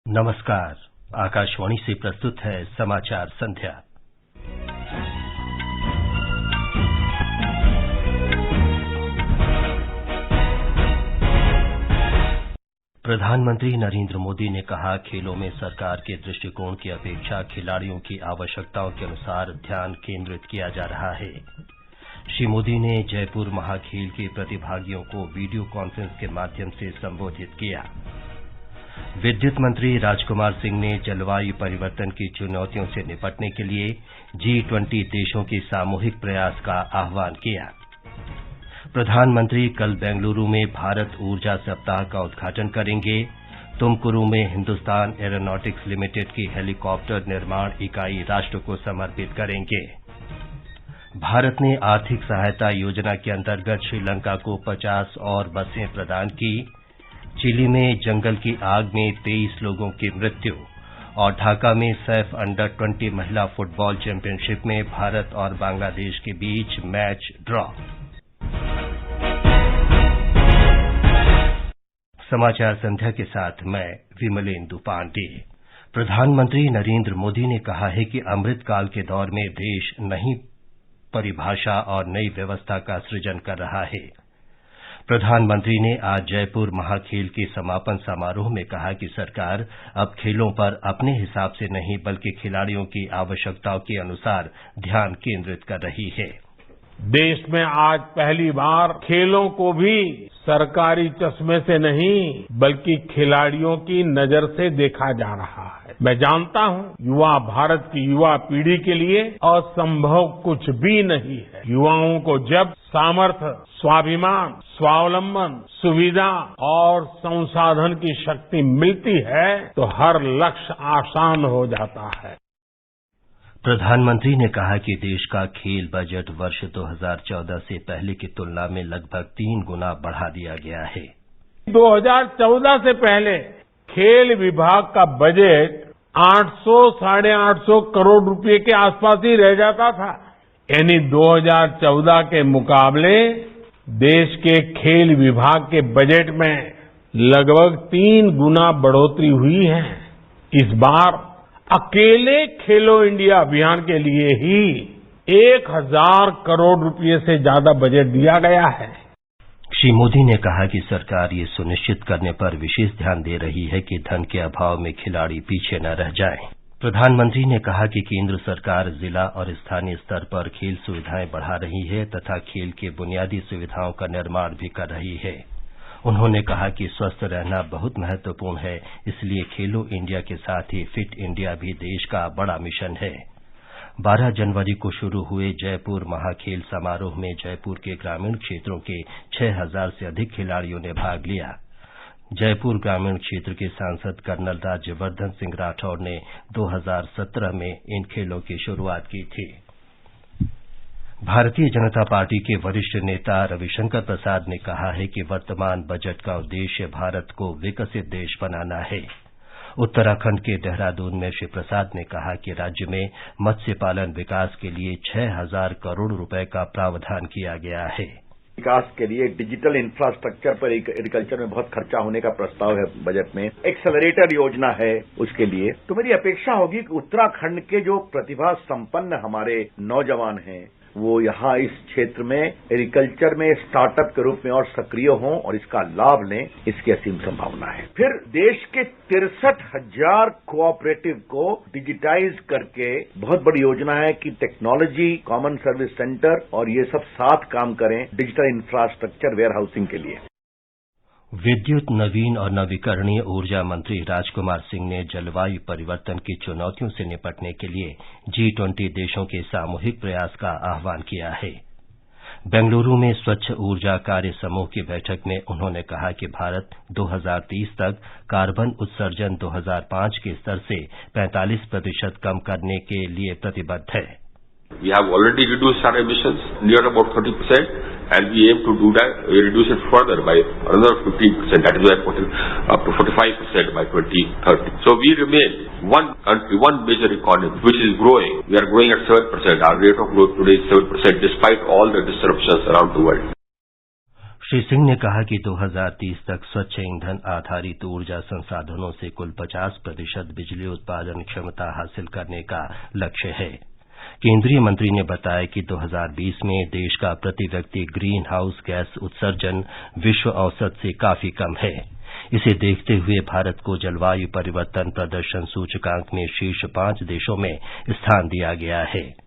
नमस्कार। आकाशवाणी से प्रस्तुत है समाचार संध्या। प्रधानमंत्री नरेंद्र मोदी ने कहा, खेलों में सरकार के दृष्टिकोण की अपेक्षा खिलाड़ियों की आवश्यकताओं के अनुसार ध्यान केंद्रित किया जा रहा है। श्री मोदी ने जयपुर महाखेल के प्रतिभागियों को वीडियो कॉन्फ्रेंस के माध्यम से संबोधित किया। विद्युत मंत्री राजकुमार सिंह ने जलवायु परिवर्तन की चुनौतियों से निपटने के लिए G20 देशों के सामूहिक प्रयास का आह्वान किया। प्रधानमंत्री कल बेंगलुरु में भारत ऊर्जा सप्ताह का उद्घाटन करेंगे। तुमकुरू में हिंदुस्तान एरोनॉटिक्स लिमिटेड की हेलीकॉप्टर निर्माण इकाई राष्ट्र को समर्पित करेंगे। भारत ने आर्थिक सहायता योजना के अंतर्गत श्रीलंका को 50 और बसें प्रदान की। चिली में जंगल की आग में 23 लोगों की मृत्यु और ढाका में सैफ अंडर 20 महिला फुटबॉल चैंपियनशिप में भारत और बांग्लादेश के बीच मैच ड्रॉ। समाचार संध्या के साथ मैं विमलेंदु पांडे। प्रधानमंत्री नरेंद्र मोदी ने कहा है कि अमृतकाल के दौर में देश नई परिभाषा और नई व्यवस्था का सृजन कर रहा है। प्रधानमंत्री ने आज जयपुर महाखेल के समापन समारोह में कहा कि सरकार अब खेलों पर अपने हिसाब से नहीं बल्कि खिलाड़ियों की आवश्यकताओं के अनुसार ध्यान केंद्रित कर रही है। देश में आज पहली बार खेलों को भी सरकारी चश्मे से नहीं बल्कि खिलाड़ियों की नजर से देखा जा रहा है। मैं जानता हूं, युवा भारत की युवा पीढ़ी के लिए असंभव कुछ भी नहीं है। युवाओं को जब सामर्थ्य, स्वाभिमान, स्वावलंबन, सुविधा और संसाधन की शक्ति मिलती है तो हर लक्ष्य आसान हो जाता है। प्रधानमंत्री ने कहा कि देश का खेल बजट वर्ष 2014 से पहले की तुलना में लगभग 3 गुना बढ़ा दिया गया है। 2014 से पहले खेल विभाग का बजट 800 साढ़े 800 करोड़ रुपए के आसपास ही रह जाता था। यानी 2014 के मुकाबले देश के खेल विभाग के बजट में लगभग 3 गुना बढ़ोतरी हुई है। इस बार अकेले खेलो इंडिया अभियान के लिए ही 1000 करोड़ रुपए से ज्यादा बजट दिया गया है। श्री मोदी ने कहा कि सरकार ये सुनिश्चित करने पर विशेष ध्यान दे रही है कि धन के अभाव में खिलाड़ी पीछे न रह जाएं। प्रधानमंत्री ने कहा कि केंद्र सरकार जिला और स्थानीय स्तर पर खेल सुविधाएं बढ़ा रही है तथा खेल के बुनियादी सुविधाओं का निर्माण भी कर रही है। उन्होंने कहा कि स्वस्थ रहना बहुत महत्वपूर्ण है, इसलिए खेलो इंडिया के साथ ही फिट इंडिया भी देश का बड़ा मिशन है। 12 जनवरी को शुरू हुए जयपुर महाखेल समारोह में जयपुर के ग्रामीण क्षेत्रों के 6000 से अधिक खिलाड़ियों ने भाग लिया। जयपुर ग्रामीण क्षेत्र के सांसद कर्नल राज्यवर्धन सिंह राठौड़ ने 2017 में इन खेलों की शुरुआत की थी। भारतीय जनता पार्टी के वरिष्ठ नेता रविशंकर प्रसाद ने कहा है कि वर्तमान बजट का उद्देश्य भारत को विकसित देश बनाना है। उत्तराखंड के देहरादून में श्री प्रसाद ने कहा कि राज्य में मत्स्य पालन विकास के लिए 6000 करोड़ रुपए का प्रावधान किया गया है। विकास के लिए डिजिटल इंफ्रास्ट्रक्चर पर एग्रीकल्चर में बहुत खर्चा होने का प्रस्ताव है बजट में। एक्सेलरेटर योजना है उसके लिए। तो मेरी अपेक्षा होगी कि उत्तराखंड के जो प्रतिभा संपन्न हमारे नौजवान हैं वो यहाँ इस क्षेत्र में एग्रीकल्चर में स्टार्टअप के रूप में और सक्रिय हों और इसका लाभ लें, इसकी असीम संभावना है। फिर देश के 63,000 कोऑपरेटिव को डिजिटाइज करके बहुत बड़ी योजना है कि टेक्नोलॉजी, कॉमन सर्विस सेंटर और ये सब साथ काम करें डिजिटल इंफ्रास्ट्रक्चर वेयर हाउसिंग के लिए। विद्युत, नवीन और नवीकरणीय ऊर्जा मंत्री राजकुमार सिंह ने जलवायु परिवर्तन की चुनौतियों से निपटने के लिए G20 देशों के सामूहिक प्रयास का आह्वान किया है। बेंगलुरु में स्वच्छ ऊर्जा कार्य समूह की बैठक में उन्होंने कहा कि भारत 2030 तक कार्बन उत्सर्जन 2005 के स्तर से 45% कम करने के लिए प्रतिबद्ध है। We have already reduced our emissions near about 30%, and we aim to do that. We reduce it further by another 15%. That is why putting up to 45% by 2030. So we remain one country, one major economy, which is growing. We are growing at 7%. Our rate of growth today is 7%, despite all the disruptions around the world. Shri Singh ने कहा कि 2030 तक स्वच्छ ईंधन आधारित ऊर्जा संसाधनों से कुल 50% बिजली उत्पादन क्षमता हासिल करने का लक्ष्य है। केंद्रीय मंत्री ने बताया कि 2020 में देश का प्रति व्यक्ति ग्रीन हाउस गैस उत्सर्जन विश्व औसत से काफी कम है। इसे देखते हुए भारत को जलवायु परिवर्तन प्रदर्शन सूचकांक में शीर्ष 5 देशों में स्थान दिया गया है।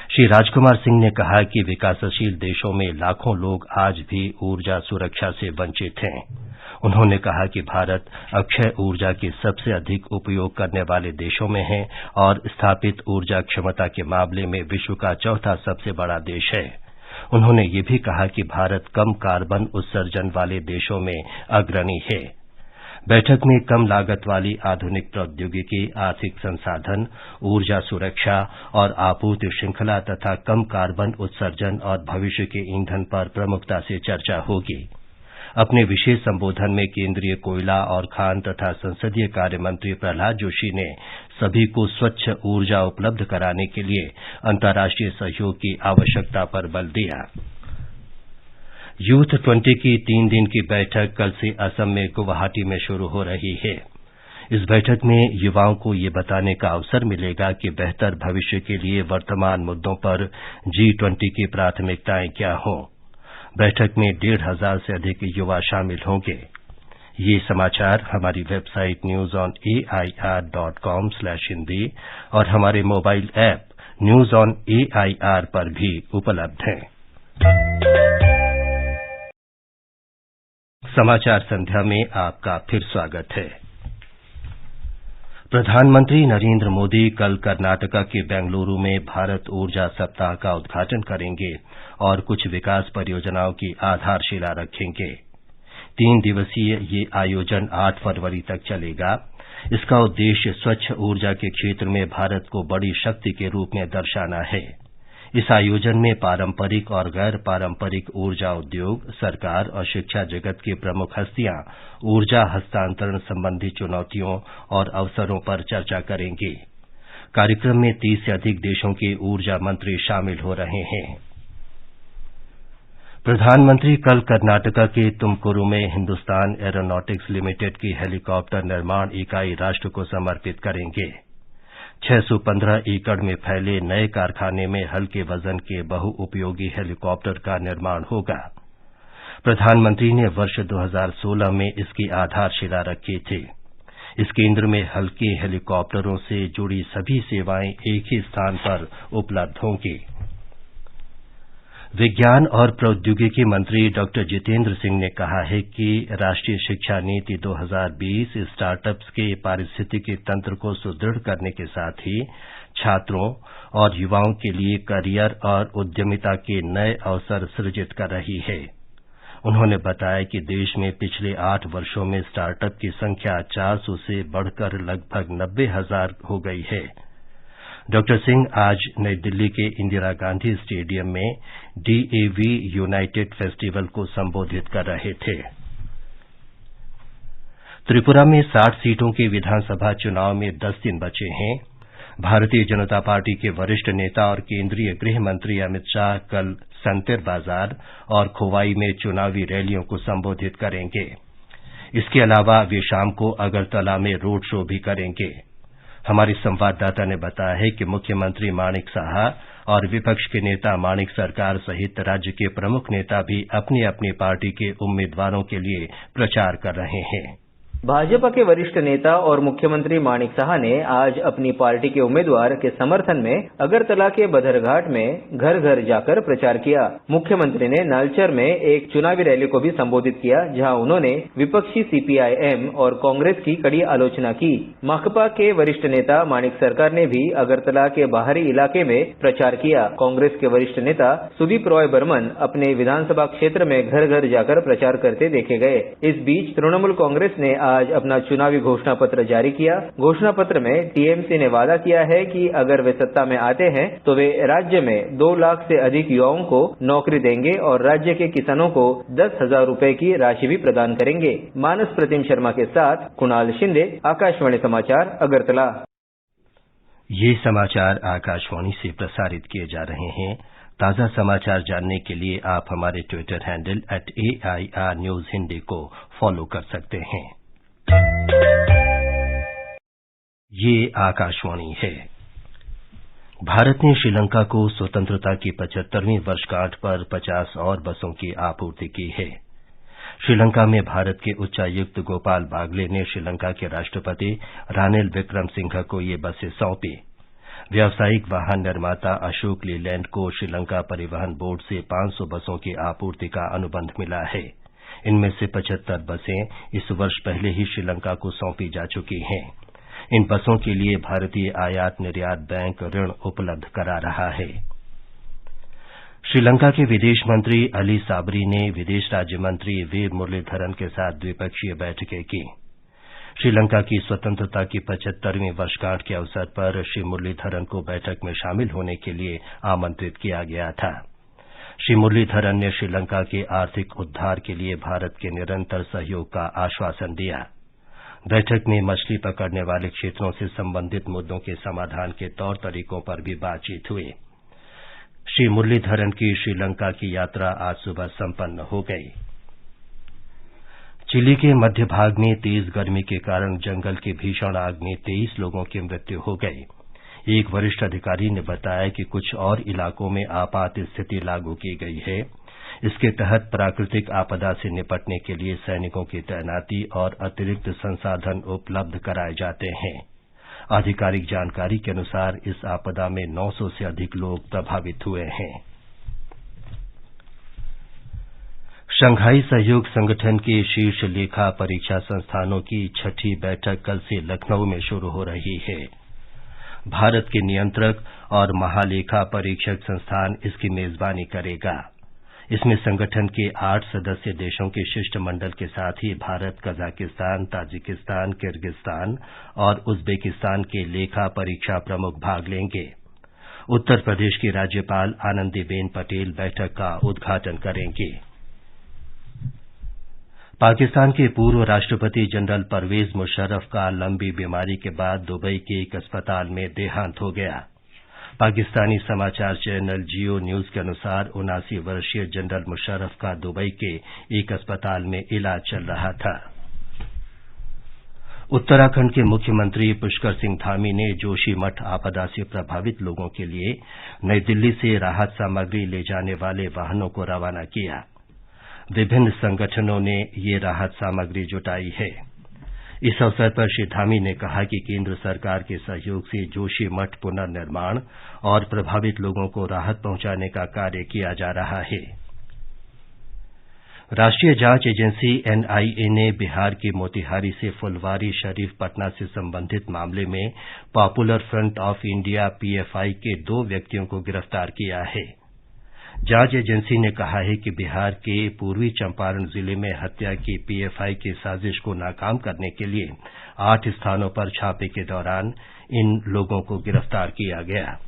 श्री राजकुमार सिंह ने कहा कि विकासशील देशों में लाखों लोग आज भी ऊर्जा सुरक्षा से वंचित हैं। उन्होंने कहा कि भारत अक्षय ऊर्जा के सबसे अधिक उपयोग करने वाले देशों में है और स्थापित ऊर्जा क्षमता के मामले में विश्व का चौथा सबसे बड़ा देश है। उन्होंने ये भी कहा कि भारत कम कार्बन उत्सर्जन वाले देशों में अग्रणी है। बैठक में कम लागत वाली आधुनिक प्रौद्योगिकी, आर्थिक संसाधन, ऊर्जा सुरक्षा और आपूर्ति श्रृंखला तथा कम कार्बन उत्सर्जन और भविष्य के ईंधन पर प्रमुखता से चर्चा होगी। अपने विशेष संबोधन में केंद्रीय कोयला और खान तथा संसदीय कार्य मंत्री प्रहलाद जोशी ने सभी को स्वच्छ ऊर्जा उपलब्ध कराने के लिए अंतर्राष्ट्रीय सहयोग की आवश्यकता पर बल दिया। यूथ 20 की 3 दिन की बैठक कल से असम में गुवाहाटी में शुरू हो रही है। इस बैठक में युवाओं को ये बताने का अवसर मिलेगा कि बेहतर भविष्य के लिए वर्तमान मुद्दों पर G20 की प्राथमिकताएं क्या हों। बैठक में 1,500 से अधिक युवा शामिल होंगे। ये समाचार हमारी वेबसाइट newsonair.com/hindi और हमारे mobile app news on AIR पर भी उपलब्ध हैं। समाचार संध्या में आपका फिर स्वागत है। प्रधानमंत्री नरेंद्र मोदी कल कर्नाटका के बेंगलुरु में भारत ऊर्जा सप्ताह का उद्घाटन करेंगे और कुछ विकास परियोजनाओं की आधारशिला रखेंगे। 3 दिवसीय ये आयोजन 8 फरवरी तक चलेगा। इसका उद्देश्य स्वच्छ ऊर्जा के क्षेत्र में भारत को बड़ी शक्ति के रूप में दर्शाना है। इस आयोजन में पारंपरिक और गैर पारंपरिक ऊर्जा उद्योग, सरकार और शिक्षा जगत की प्रमुख हस्तियां ऊर्जा हस्तांतरण संबंधी चुनौतियों और अवसरों पर चर्चा करेंगी। कार्यक्रम में 30 से अधिक देशों के ऊर्जा मंत्री शामिल हो रहे हैं। प्रधानमंत्री कल कर्नाटका के तुमकुरू में हिंदुस्तान एरोनॉटिक्स लिमिटेड की हेलीकॉप्टर निर्माण इकाई राष्ट्र को समर्पित करेंगे। 615 एकड़ में फैले नए कारखाने में हल्के वजन के बहुउपयोगी हेलीकॉप्टर का निर्माण होगा। प्रधानमंत्री ने वर्ष 2016 में इसकी आधारशिला रखी थी। इस केंद्र में हल्के हेलीकॉप्टरों से जुड़ी सभी सेवाएं एक ही स्थान पर उपलब्ध होंगी। विज्ञान और प्रौद्योगिकी मंत्री डॉक्टर जितेंद्र सिंह ने कहा है कि राष्ट्रीय शिक्षा नीति 2020 स्टार्टअप्स के पारिस्थितिकी तंत्र को सुदृढ़ करने के साथ ही छात्रों और युवाओं के लिए करियर और उद्यमिता के नए अवसर सृजित कर रही है। उन्होंने बताया कि देश में पिछले 8 वर्षों में स्टार्टअप की संख्या 400 से बढ़कर लगभग 90,000 हो गई है। डॉक्टर सिंह आज नई दिल्ली के इंदिरा गांधी स्टेडियम में DAV यूनाइटेड फेस्टिवल को संबोधित कर रहे थे। त्रिपुरा में 60 सीटों के विधानसभा चुनाव में 10 दिन बचे हैं। भारतीय जनता पार्टी के वरिष्ठ नेता और केंद्रीय गृह मंत्री अमित शाह कल संतेर बाजार और खोवाई में चुनावी रैलियों को संबोधित करेंगे। इसके अलावा वे शाम को अगरतला में रोड शो भी करेंगे। हमारे संवाददाता ने बताया है कि मुख्यमंत्री माणिक साहा और विपक्ष के नेता माणिक सरकार सहित राज्य के प्रमुख नेता भी अपनी अपनी पार्टी के उम्मीदवारों के लिए प्रचार कर रहे हैं। भाजपा के वरिष्ठ नेता और मुख्यमंत्री माणिक साहा ने आज अपनी पार्टी के उम्मीदवार के समर्थन में अगरतला के बधरघाट में घर घर जाकर प्रचार किया। मुख्यमंत्री ने नालचर में एक चुनावी रैली को भी संबोधित किया, जहां उन्होंने विपक्षी CPIM और कांग्रेस की कड़ी आलोचना की। माकपा के वरिष्ठ नेता माणिक सरकार ने भी अगरतला के बाहरी इलाके में प्रचार किया। कांग्रेस के वरिष्ठ नेता सुदीप रॉय बर्मन अपने विधानसभा क्षेत्र में घर घर जाकर प्रचार करते देखे गए। इस बीच तृणमूल कांग्रेस ने आज अपना चुनावी घोषणा पत्र जारी किया। घोषणा पत्र में TMC ने वादा किया है कि अगर वे सत्ता में आते हैं तो वे राज्य में 2 लाख से अधिक युवाओं को नौकरी देंगे और राज्य के किसानों को 10,000 रुपए की राशि भी प्रदान करेंगे। मानस प्रतिम शर्मा के साथ कुणाल शिंदे, आकाशवाणी समाचार, अगरतला। ये समाचार आकाशवाणी से प्रसारित किए जा रहे हैं। ताजा समाचार जानने के लिए आप हमारे Twitter handle @AIR News Hindi को फॉलो कर सकते हैं। ये आकाशवाणी है। भारत ने श्रीलंका को स्वतंत्रता की 75वीं वर्षगांठ पर 50 और बसों की आपूर्ति की है। श्रीलंका में भारत के उच्चायुक्त गोपाल बागले ने श्रीलंका के राष्ट्रपति रानिल विक्रमसिंघे को ये बसें सौंपी। व्यावसायिक वाहन निर्माता अशोक लीलैंड को श्रीलंका परिवहन बोर्ड से 500 बसों की आपूर्ति का अनुबंध मिला है। इनमें से 75 बसें इस वर्ष पहले ही श्रीलंका को सौंपी जा चुकी हैं। इन बसों के लिए भारतीय आयात निर्यात बैंक ऋण उपलब्ध करा रहा है। श्रीलंका के विदेश मंत्री अली साबरी ने विदेश राज्य मंत्री वी मुरलीधरन के साथ द्विपक्षीय बैठकें की। श्रीलंका की स्वतंत्रता की 75वीं वर्षगांठ के अवसर पर श्री मुरलीधरन को बैठक में शामिल होने के लिए आमंत्रित किया गया था। श्री मुरलीधरन ने श्रीलंका के आर्थिक उद्धार के लिए भारत के निरंतर सहयोग का आश्वासन दिया। बैठक में मछली पकड़ने वाले क्षेत्रों से संबंधित मुद्दों के समाधान के तौर तरीकों पर भी बातचीत हुई। श्री मुरलीधरन की श्रीलंका की यात्रा आज सुबह संपन्न हो गई। चिली के मध्य भाग में तेज गर्मी के कारण जंगल की भीषण आग में 23 लोगों की मृत्यु हो गई। एक वरिष्ठ अधिकारी ने बताया कि कुछ और इलाकों में आपात स्थिति लागू की गई है। इसके तहत प्राकृतिक आपदा से निपटने के लिए सैनिकों की तैनाती और अतिरिक्त संसाधन उपलब्ध कराए जाते हैं। आधिकारिक जानकारी के अनुसार इस आपदा में 900 से अधिक लोग प्रभावित हुए हैं। शंघाई सहयोग संगठन के शीर्ष लेखा परीक्षा संस्थानों की 6ठी बैठक कल से लखनऊ में शुरू हो रही है। भारत के नियंत्रक और महालेखा परीक्षक संस्थान इसकी मेजबानी करेगा। इसमें संगठन के 8 सदस्य देशों के शिष्टमंडल के साथ ही भारत, कजाकिस्तान, ताजिकिस्तान, किर्गिस्तान और उज्बेकिस्तान के लेखा परीक्षा प्रमुख भाग लेंगे। उत्तर प्रदेश की राज्यपाल आनंदीबेन पटेल बैठक का उद्घाटन करेंगे। पाकिस्तान के पूर्व राष्ट्रपति जनरल परवेज मुशर्रफ का लंबी बीमारी के बाद दुबई के एक अस्पताल में देहांत हो गया। पाकिस्तानी समाचार चैनल जियो न्यूज के अनुसार 79 वर्षीय जनरल मुशर्रफ का दुबई के एक अस्पताल में इलाज चल रहा था। उत्तराखंड के मुख्यमंत्री पुष्कर सिंह धामी ने जोशीमठ आपदा से प्रभावित लोगों के लिए नई दिल्ली से राहत सामग्री ले जाने वाले वाहनों को रवाना किया। विभिन्न संगठनों ने ये राहत सामग्री जुटाई है। इस अवसर पर श्री धामी ने कहा कि केंद्र सरकार के सहयोग से जोशीमठ पुनर्निर्माण और प्रभावित लोगों को राहत पहुंचाने का कार्य किया जा रहा है। राष्ट्रीय जांच एजेंसी NIA ने बिहार के मोतिहारी से फुलवारी शरीफ पटना से संबंधित मामले में popular front of India PFI के 2 व्यक्तियों को गिरफ्तार किया है। जांच एजेंसी ने कहा है कि बिहार के पूर्वी चंपारण जिले में हत्या की PFI की साजिश को नाकाम करने के लिए 8 स्थानों पर छापे के दौरान इन लोगों को गिरफ्तार किया गया।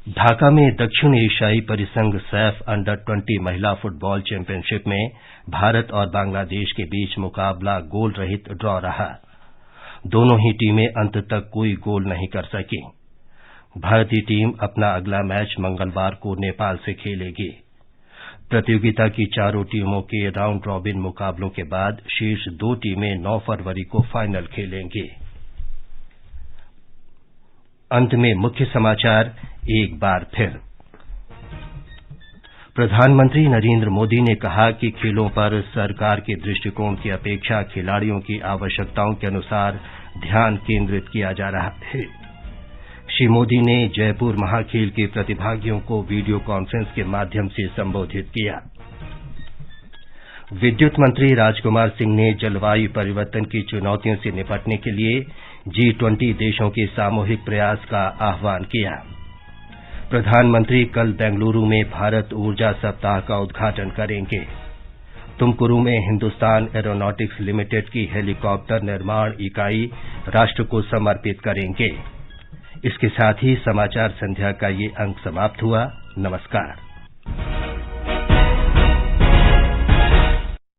ढाका में दक्षिण एशियाई परिसंघ सैफ अंडर-20 महिला फुटबॉल चैंपियनशिप में भारत और बांग्लादेश के बीच मुकाबला गोल रहित ड्रॉ रहा। दोनों ही टीमें अंत तक कोई गोल नहीं कर सकी। भारतीय टीम अपना अगला मैच मंगलवार को नेपाल से खेलेगी। प्रतियोगिता की चारों टीमों के राउंड रॉबिन मुकाबलों के बाद शीर्ष 2 टीमें 9 फरवरी को फाइनल खेलेंगी। अंत में मुख्य समाचार एक बार फिर। प्रधानमंत्री नरेंद्र मोदी ने कहा कि खेलों पर सरकार के दृष्टिकोण की अपेक्षा खिलाड़ियों की आवश्यकताओं के अनुसार ध्यान केंद्रित किया जा रहा है। श्री मोदी ने जयपुर महाखेल के प्रतिभागियों को वीडियो कॉन्फ्रेंस के माध्यम से संबोधित किया। विद्युत मंत्री राजकुमार सिंह ने जलवायु परिवर्तन की चुनौतियों से निपटने के लिए G20 देशों के सामूहिक प्रयास का आह्वान किया। प्रधानमंत्री कल बेंगलुरु में भारत ऊर्जा सप्ताह का उद्घाटन करेंगे। तुमकुरू में हिंदुस्तान एरोनॉटिक्स लिमिटेड की हेलीकॉप्टर निर्माण इकाई राष्ट्र को समर्पित करेंगे। इसके साथ ही समाचार संध्या का ये अंक समाप्त हुआ। नमस्कार।